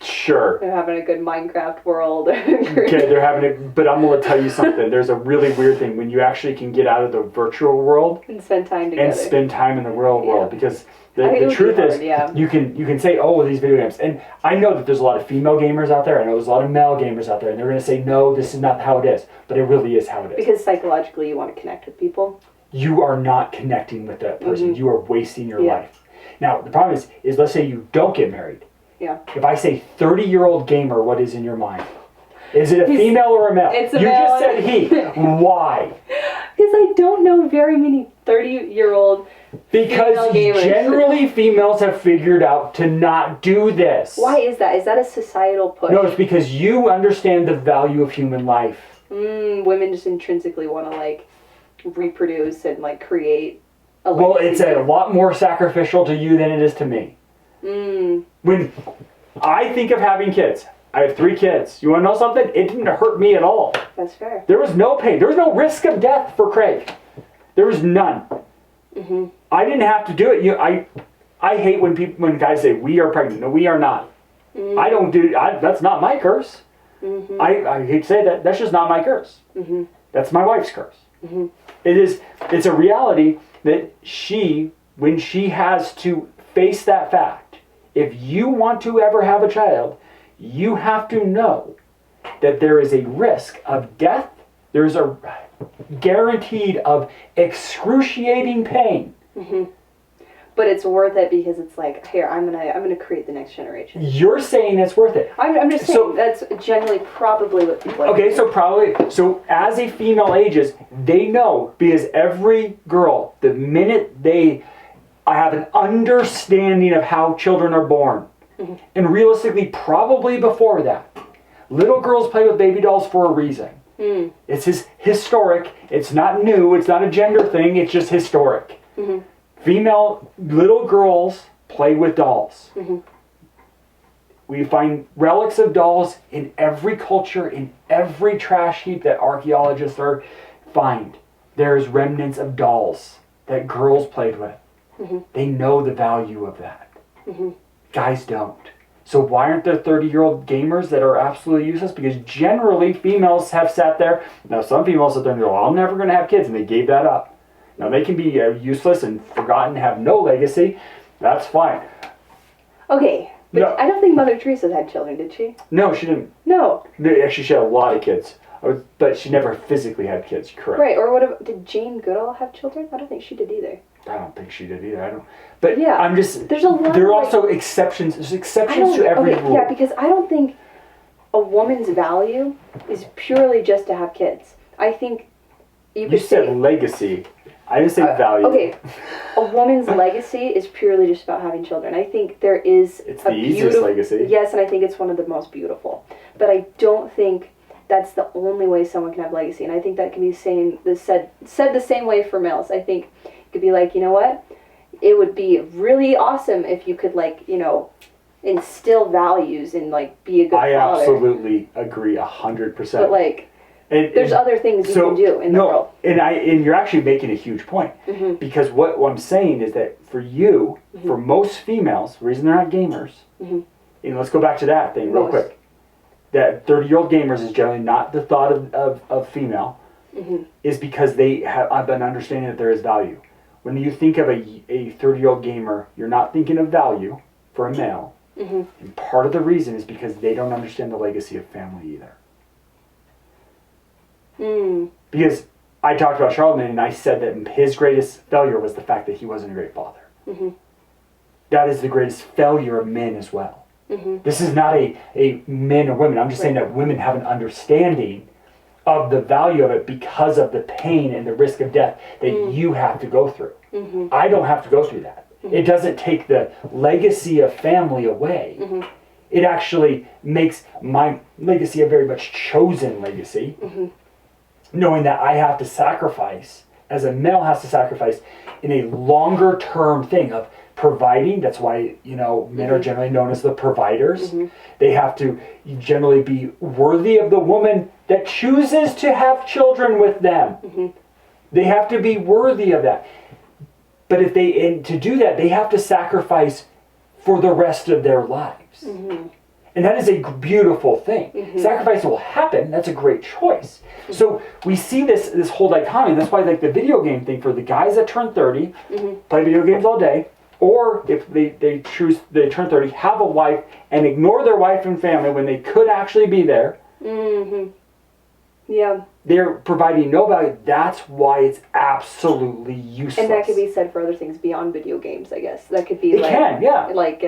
Sure. They're having a good Minecraft world. Okay, they're having it, but I'm going to tell you something. There's a really weird thing when you actually can get out of the virtual world and spend time together. and spend time in the real world, because I think it the would truth be hard, is, yeah. you can say, oh, these video games, and I know that there's a lot of female gamers out there. I know there's a lot of male gamers out there, and they're going to say, no, this is not how it is, but it really is how it is. Because psychologically you want to connect with people. You are not connecting with that person. You are wasting your Yeah. life. Now, the problem is let's say you don't get married. Yeah. If I say 30-year-old gamer, what is in your mind? Is it a female or a male? It's a you male. just said he. Why? Because I don't know very many 30-year-old Because female gamers. generally females have figured out to not do this. Why is that? Is that a societal push? No, it's because you understand the value of human life. Women just intrinsically want to like reproduce and like create a Well, legacy. it's a lot more sacrificial to you than it is to me. When I think of having kids, I have 3 kids. You want to know something? It didn't hurt me at all. That's fair. There was no pain. There was no risk of death for Craig. There was none. I didn't have to do it. I hate when guys say we are pregnant. No, we are not. I don't do. That's not my curse. I hate to say that. That's just not my curse. That's my wife's curse. It is. It's a reality that when she has to face that fact, if you want to ever have a child, you have to know that there is a risk of death. There's a guaranteed of excruciating pain. But it's worth it because it's like, here, I'm gonna create the next generation. You're saying it's worth it. I'm just saying So- that's generally probably what people. Okay, so as a female ages, they know, because every girl, the minute I have an understanding of how children are born, and realistically, probably before that, little girls play with baby dolls for a reason. It's historic. It's not new. It's not a gender thing. It's just historic. Female little girls play with dolls. We find relics of dolls in every culture, in every trash heap that archaeologists find. There's remnants of dolls that girls played with. They know the value of that. Guys don't. So why aren't there 30-year-old gamers that are absolutely useless? Because generally females have sat there. Now some females sit there and go, I'm never going to have kids, and they gave that up. Now they can be useless and forgotten, have no legacy. That's fine. Okay, but No. I don't think Mother Teresa had children, did she? No, she didn't. No. Actually, she had a lot of kids. But she never physically had kids, correct? Right, or did Jane Goodall have children? I don't think she did either. I don't think she did either. I don't. But Yeah. I'm just. There's a lot There of, are like- also exceptions. There's I exceptions don't, to every okay, rule. yeah, because I don't think a woman's value is purely just to have kids. I think you You could said say, legacy. I didn't say value. okay, a woman's legacy is purely just about having children. I think there is It's a the easiest beautiful legacy. Yes, and I think it's one of the most beautiful. But I don't think that's the only way someone can have legacy, and I think that can be said the same way for males. I think it could be like, you know what? It would be really awesome if you could, like, you know, instill values and, like, be a good I father. absolutely agree 100%. But, like, And- there's and- other things you so, can do in the no, world. and you're actually making a huge point, Mhm. because what I'm saying is that for you, Mm-hmm. for most females, the reason they're not gamers, Mhm. and let's go back to that thing real Most. quick. That 30-year-old gamers is generally not the thought of female, Mhm. is because they have an understanding that there is value. When you think of a 30-year-old gamer, you're not thinking of value for a male. Mhm. And part of the reason is because they don't understand the legacy of family either. Mm. Because I talked about Charlemagne, and I said that his greatest failure was the fact that he wasn't a great father. Mhm. That is the greatest failure of men as well. Mhm. This is not a men or women. I'm just saying Right. that women have an understanding of the value of it because of the pain and the risk of death that you have to go through. Mhm. I don't have to go through that. It doesn't take the legacy of family away. Mhm. It actually makes my legacy a very much chosen legacy, knowing that I have to sacrifice, as a male has to sacrifice, in a longer term thing of providing. That's why, you know, men are generally known as the providers. They have to generally be worthy of the woman that chooses to have children with them. They have to be worthy of that. But and to do that, they have to sacrifice for the rest of their lives. And that is a beautiful thing. Sacrifice will happen. That's a great choice. So we see this whole dichotomy. That's why, like, the video game thing for the guys that turn 30, play video games all day, or if they turn 30, have a wife and ignore their wife and family when they could actually be there. Mhm. Yeah, They're providing no value. That's why it's absolutely useless. and that could be said for other things beyond video games. I guess that could be It like can, yeah. like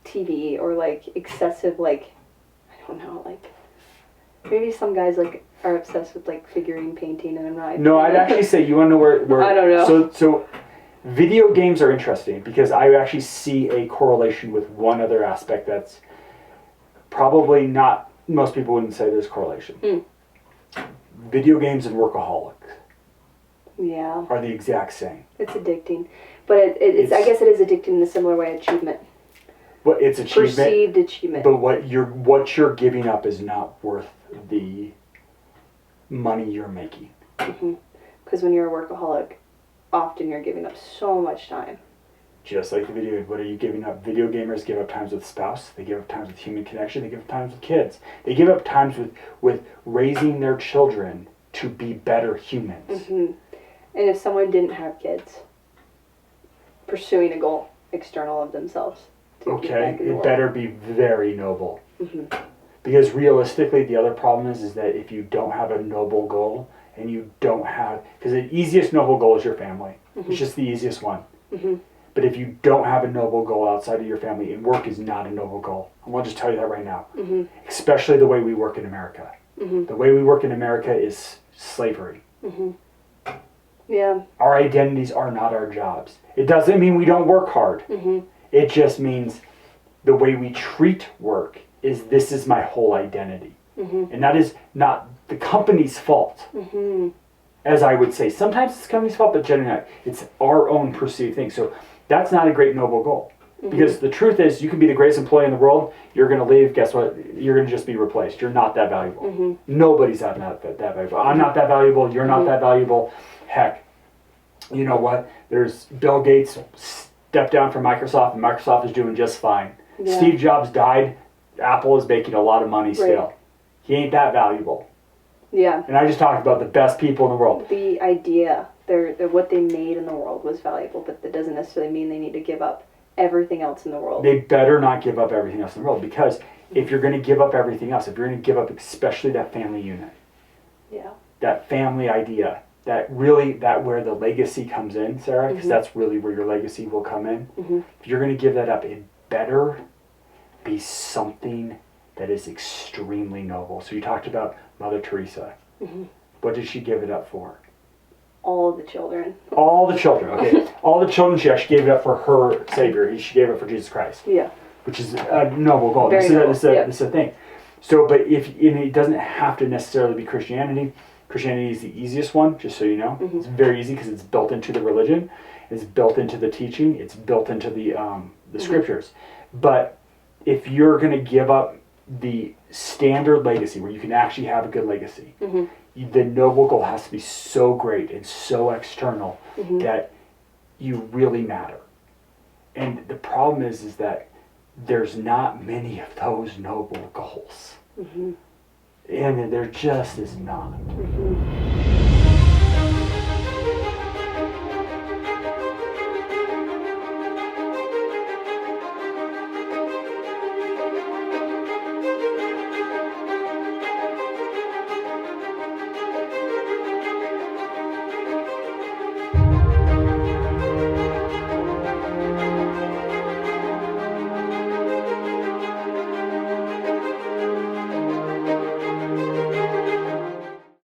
TV or like excessive, like, I don't know, like maybe some guys like are obsessed with like figurine painting, and I'm not. No, I'd actually say, you want to know where I don't know. So video games are interesting because I actually see a correlation with one other aspect that's probably not, most people wouldn't say there's correlation. Video games and workaholics Yeah, are the exact same. it's addicting, but it's I guess it is addicting in a similar way. Achievement, But it's achievement. perceived achievement. But what you're giving up is not worth the money you're making. Because when you're a workaholic, often you're giving up so much time. Just like the video, what are you giving up? Video gamers give up times with spouse. They give up times with human connection. They give up times with kids. They give up times with raising their children to be better humans. And if someone didn't have kids, pursuing a goal external of themselves to give Okay, back in the it world. better be very noble. Because realistically, the other problem is that if you don't have a noble goal, and you don't have, because the easiest noble goal is your family. It's just the easiest one. But if you don't have a noble goal outside of your family, and work is not a noble goal, I want to just tell you that right now. Especially the way we work in America. The way we work in America is slavery. Yeah. Our identities are not our jobs. It doesn't mean we don't work hard. It just means the way we treat work is, this is my whole identity. And that is not the company's fault. As I would say, sometimes it's the company's fault, but generally not. It's our own perceived thing. So that's not a great noble goal. Because the truth is, you can be the greatest employee in the world, you're going to leave, guess what? You're going to just be replaced. You're not that valuable. Nobody's that valuable. I'm not that valuable, you're not that valuable. Heck, you know what? There's Bill Gates stepped down from Microsoft, and Microsoft is doing just fine. Yeah. Steve Jobs died, Apple is making a lot of money still. Right. He ain't that valuable. Yeah. And I just talked about the best people in the world. The idea, what they made in the world was valuable, but that doesn't necessarily mean they need to give up everything else in the world. They better not give up everything else in the world, because if you're going to give up everything else, if you're going to give up especially that family unit, Yeah. that family idea, that really that where the legacy comes in, Sarah, because that's really where your legacy will come in. If you're going to give that up, it better be something that is extremely noble. So you talked about Mother Teresa. What did she give it up for? All the children. All the children, okay. All the children, she actually gave it up for her Savior. She gave it for Jesus Christ. Yeah. Which is a noble goal. Very noble. This is a thing. So, but it doesn't have to necessarily be Christianity. Christianity is the easiest one, just so you know. It's very easy because it's built into the religion. It's built into the teaching. It's built into the scriptures. But if you're going to give up the standard legacy, where you can actually have a good legacy, the noble goal has to be so great and so external that you really matter. And the problem is that there's not many of those noble goals. And there just is not.